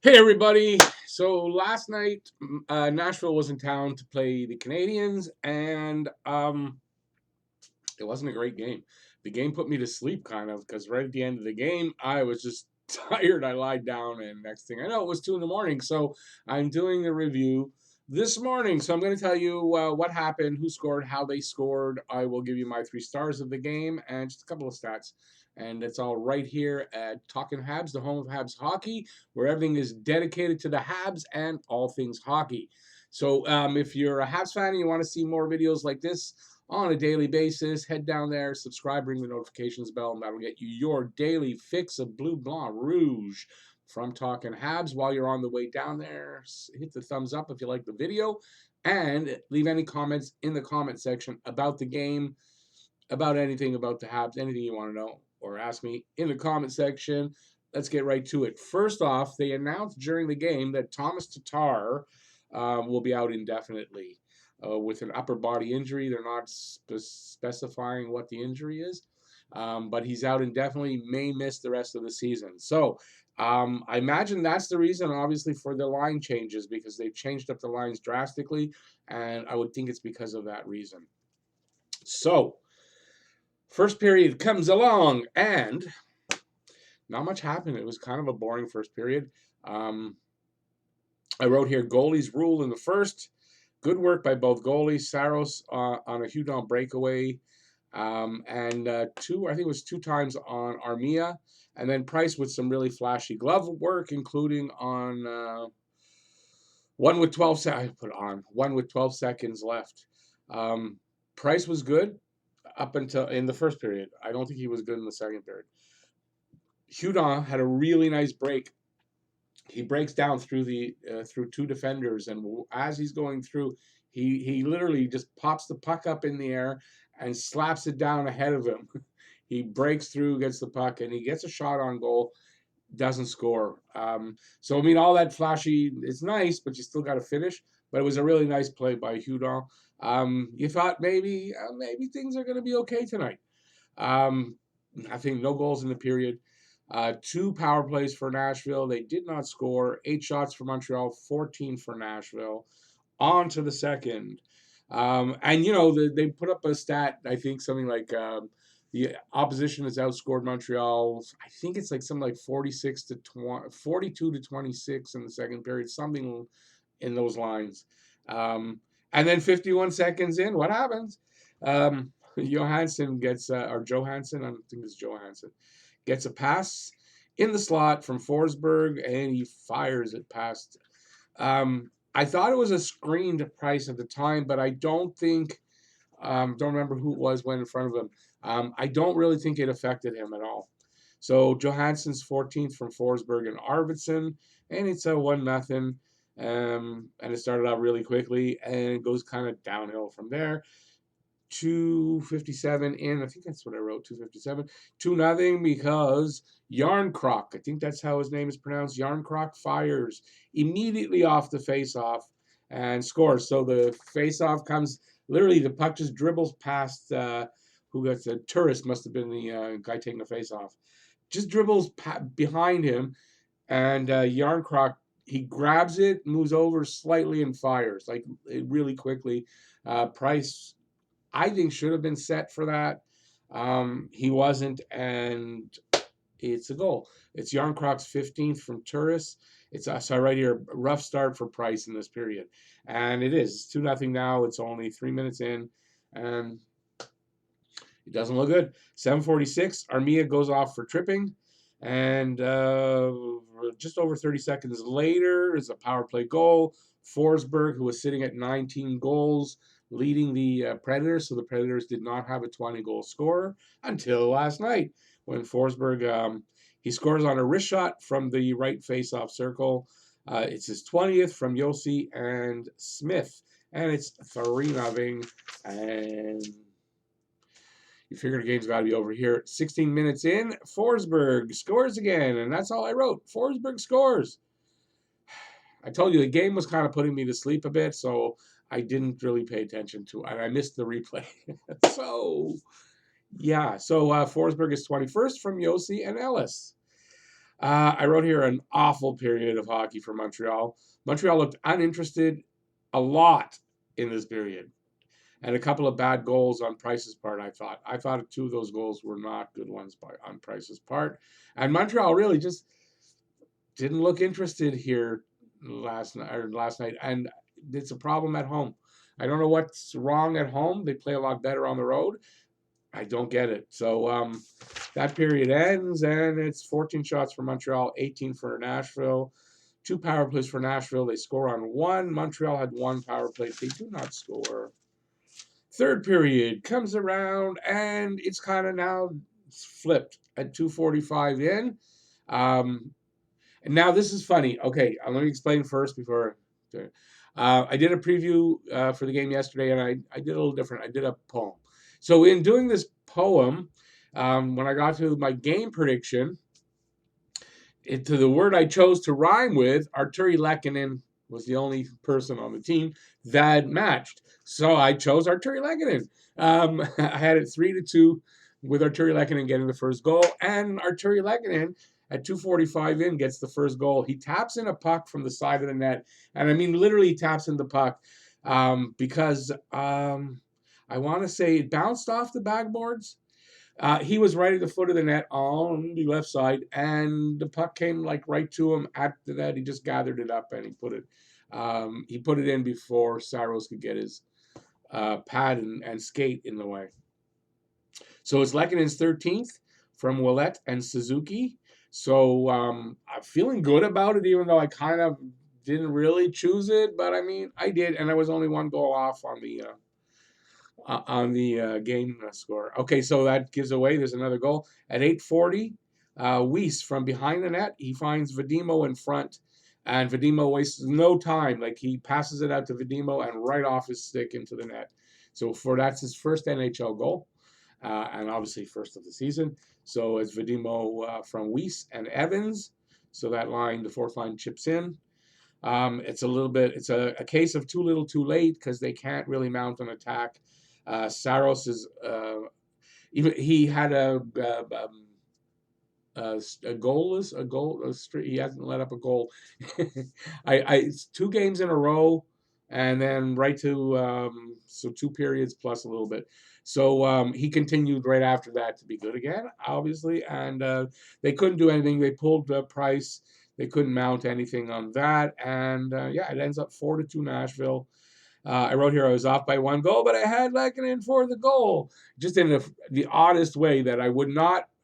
Hey everybody! So last night, Nashville was in town to play the Canadiens, and it wasn't a great game. The game put me to sleep, kind of, because right at the end of the game, I was just tired. I lied down, and next thing I know, it was 2 in the morning. So I'm doing a review this morning. So I'm going to tell you what happened, who scored, how they scored. I will give you my 3 stars of the game and just a couple of stats. And it's all right here at Talking Habs, the home of Habs hockey, where everything is dedicated to the Habs and all things hockey. So if you're a Habs fan and you want to see more videos like this on a daily basis, head down there, subscribe, ring the notifications bell, and that'll get you your daily fix of Bleu Blanc Rouge from Talking Habs. While you're on the way down there, hit the thumbs up if you like the video, and leave any comments in the comment section about the game, about anything about the Habs, anything you want to know, or ask me in the comment section. Let's get right to it. First off, they announced during the game that Thomas Tatar will be out indefinitely with an upper body injury. They're not specifying what the injury is, but he's out indefinitely, may miss the rest of the season. So I imagine that's the reason, obviously, for the line changes, because they've changed up the lines drastically, and I would think it's because of that reason. So, first period comes along, and not much happened. It was kind of a boring first period. I wrote here, goalies rule in the first. Good work by both goalies. Saros on a Hudon breakaway, and I think it was 2 times on Armia, and then Price with some really flashy glove work, including on one with 12 I put on 1 with 12 seconds left. Price was good up until in the first period. I don't think he was good in the second period. Hudon had a really nice break. He breaks down through through 2 defenders, and as he's going through, he literally just pops the puck up in the air and slaps it down ahead of him. He breaks through, gets the puck, and he gets a shot on goal. Doesn't score. So I mean, all that flashy is nice, but you still got to finish. But it was a really nice play by Hudon. You thought maybe things are going to be okay tonight. I think no goals in the period. 2 power plays for Nashville. They did not score. 8 shots for Montreal, 14 for Nashville. On to the second. And, they put up a stat, I think something like the opposition has outscored Montreal. I think it's like something like 42 to 26 in the second period, something in those lines. And then 51 seconds in, what happens? Johansson gets, or Johansson, I think it's Johansson, gets a pass in the slot from Forsberg, and he fires it past. I thought it was a screened Price at the time, but I don't think, don't remember who it was went in front of him. I don't really think it affected him at all. So Johansson's 14th from Forsberg and Arvidsson, and it's a 1-0. And it started out really quickly, and it goes kind of downhill from there. 2:57 in, I think that's what I wrote, 2:57, 2-0, because Yarncroc, I think that's how his name is pronounced, Yarncroc fires immediately off the face-off and scores. So the face-off comes, literally the puck just dribbles past, who got the tourist, must have been the guy taking the face-off, just dribbles behind him, and Yarncroc, he grabs it, moves over slightly, and fires, like really quickly. Price, I think, should have been set for that. He wasn't, and it's a goal. It's Yarncroc's 15th from Turris. It's so right here, rough start for Price in this period, and it is 2-0 now. It's only 3 minutes in, and it doesn't look good. 7:46, Armia goes off for tripping, and just over 30 seconds later is a power play goal. Forsberg, who was sitting at 19 goals, leading the Predators. So the Predators did not have a 20-goal scorer until last night, when Forsberg, he scores on a wrist shot from the right face-off circle. It's his 20th from Yossi and Smith, and it's 3-0. And you figure the game's got to be over here. 16 minutes in, Forsberg scores again, and that's all I wrote. Forsberg scores. I told you the game was kind of putting me to sleep a bit, so I didn't really pay attention to it, and I missed the replay. So, yeah. So Forsberg is 21st from Yossi and Ellis. I wrote here an awful period of hockey for Montreal. Montreal looked uninterested a lot in this period, and a couple of bad goals on Price's part. I thought two of those goals were not good ones on Price's part, and Montreal really just didn't look interested here last night, and it's a problem at home. I don't know what's wrong at home. They play a lot better on the road. I don't get it. So that period ends, and it's 14 shots for Montreal, 18 for Nashville. Two power plays for Nashville. They score on one. Montreal had one power play. They do not score. Third period comes around, and it's kind of now flipped at 2:45 in. Um, and now this is funny. Okay, let me explain first before. I did a preview for the game yesterday, and I did a little different. I did a poem. So in doing this poem, when I got to my game prediction, to the word I chose to rhyme with, Arturi Lehkonen was the only person on the team that matched. So I chose Arturi Lehkonen. I had it 3-2 with Arturi Lehkonen getting the first goal, and Arturi Lehkonen at 2:45 in gets the first goal. He taps in a puck from the side of the net, and I mean literally taps in the puck because I want to say it bounced off the backboards. He was right at the foot of the net on the left side, and the puck came like right to him at the net. He just gathered it up and he put it in before Saros could get his pad and skate in the way. So it's Lekkonen's 13th from Ouellet and Suzuki. So I'm feeling good about it, even though I kind of didn't really choose it, but I mean I did, and I was only one goal off on the game score. Okay, so that gives away. There's another goal at 8:40. Weiss from behind the net. He finds Vadimo in front, and Vadimo wastes no time. Like he passes it out to Vadimo and right off his stick into the net. So that's his first NHL goal, and obviously first of the season. So it's Vadimo from Weiss and Evans. So that line, the fourth line, chips in. It's a case of too little too late because they can't really mount an attack. Saros is even he had a streak. He hasn't let up a goal. It's 2 games in a row, and then right to so 2 periods plus a little bit. So he continued right after that to be good again, obviously, and they couldn't do anything. They pulled the Price. They couldn't mount anything on that, and yeah, it ends up 4-2 Nashville. I wrote here I was off by 1 goal, but I had Lehkonen for the goal. Just in the oddest way that I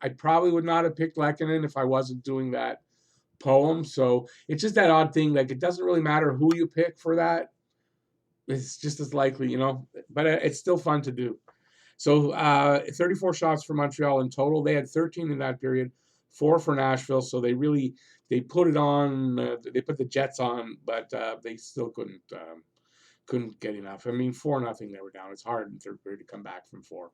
probably would not have picked Lehkonen if I wasn't doing that poem. So it's just that odd thing. Like it doesn't really matter who you pick for that. It's just as likely, but it's still fun to do. So 34 shots for Montreal in total. They had 13 in that period, 4 for Nashville. So they put it on. They put the Jets on, but they still couldn't get enough. I mean, 4-0 they were down. It's hard in third period to come back from 4.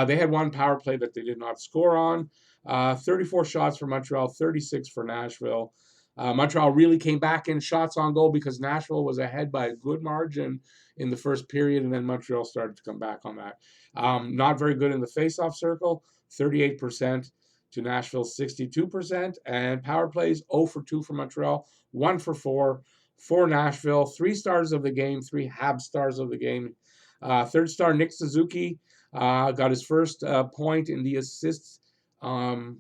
They had one power play that they did not score on. 34 shots for Montreal, 36 for Nashville. Montreal really came back in shots on goal because Nashville was ahead by a good margin in the first period, and then Montreal started to come back on that. Not very good in the faceoff circle, 38% to Nashville's 62%, and power plays 0 for 2 for Montreal, 1 for 4 for Nashville. 3 stars of the game, 3 Habs stars of the game. Third star, Nick Suzuki, got his first point in the assists on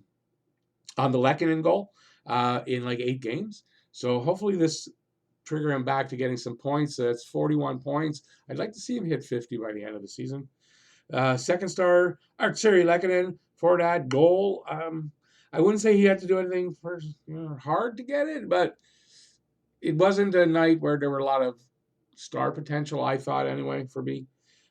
the Lehkonen goal in like 8 games. So hopefully this trigger him back to getting some points. It's 41 points. I'd like to see him hit 50 by the end of the season. Second star, Arturi Lehkonen for that goal. I wouldn't say he had to do anything hard to get it, but it wasn't a night where there were a lot of star potential, I thought, anyway, for me.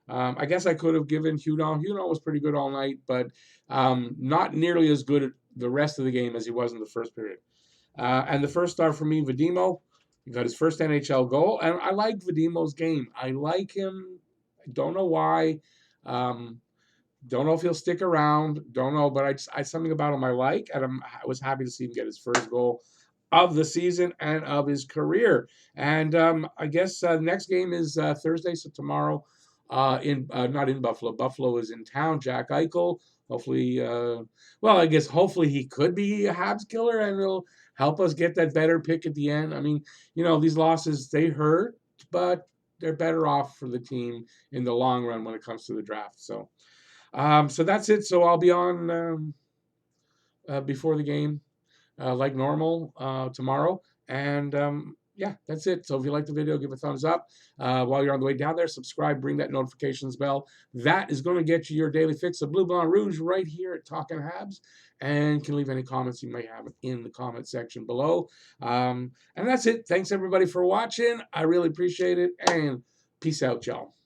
I guess I could have given Hudon. Hudon was pretty good all night, but not nearly as good at the rest of the game as he was in the first period. And the first star for me, Vadimo. He got his first NHL goal. And I like Vadimo's game. I like him. I don't know why. Don't know if he'll stick around. Don't know, but I something about him I like, and I was happy to see him get his first goal of the season and of his career. And I guess the next game is Thursday, so tomorrow. Not in Buffalo. Buffalo is in town. Jack Eichel Hopefully, well, I guess hopefully he could be a Habs killer and he'll help us get that better pick at the end. I mean, these losses, they hurt, but they're better off for the team in the long run when it comes to the draft. So that's it. So I'll be on before the game like normal tomorrow. And yeah, that's it. So if you like the video, give a thumbs up. While you're on the way down there, subscribe, ring that notifications bell. That is going to get you your daily fix of Blue Blanc Rouge right here at Talking Habs. And can leave any comments you may have in the comment section below. And that's it. Thanks everybody for watching. I really appreciate it. And peace out, y'all.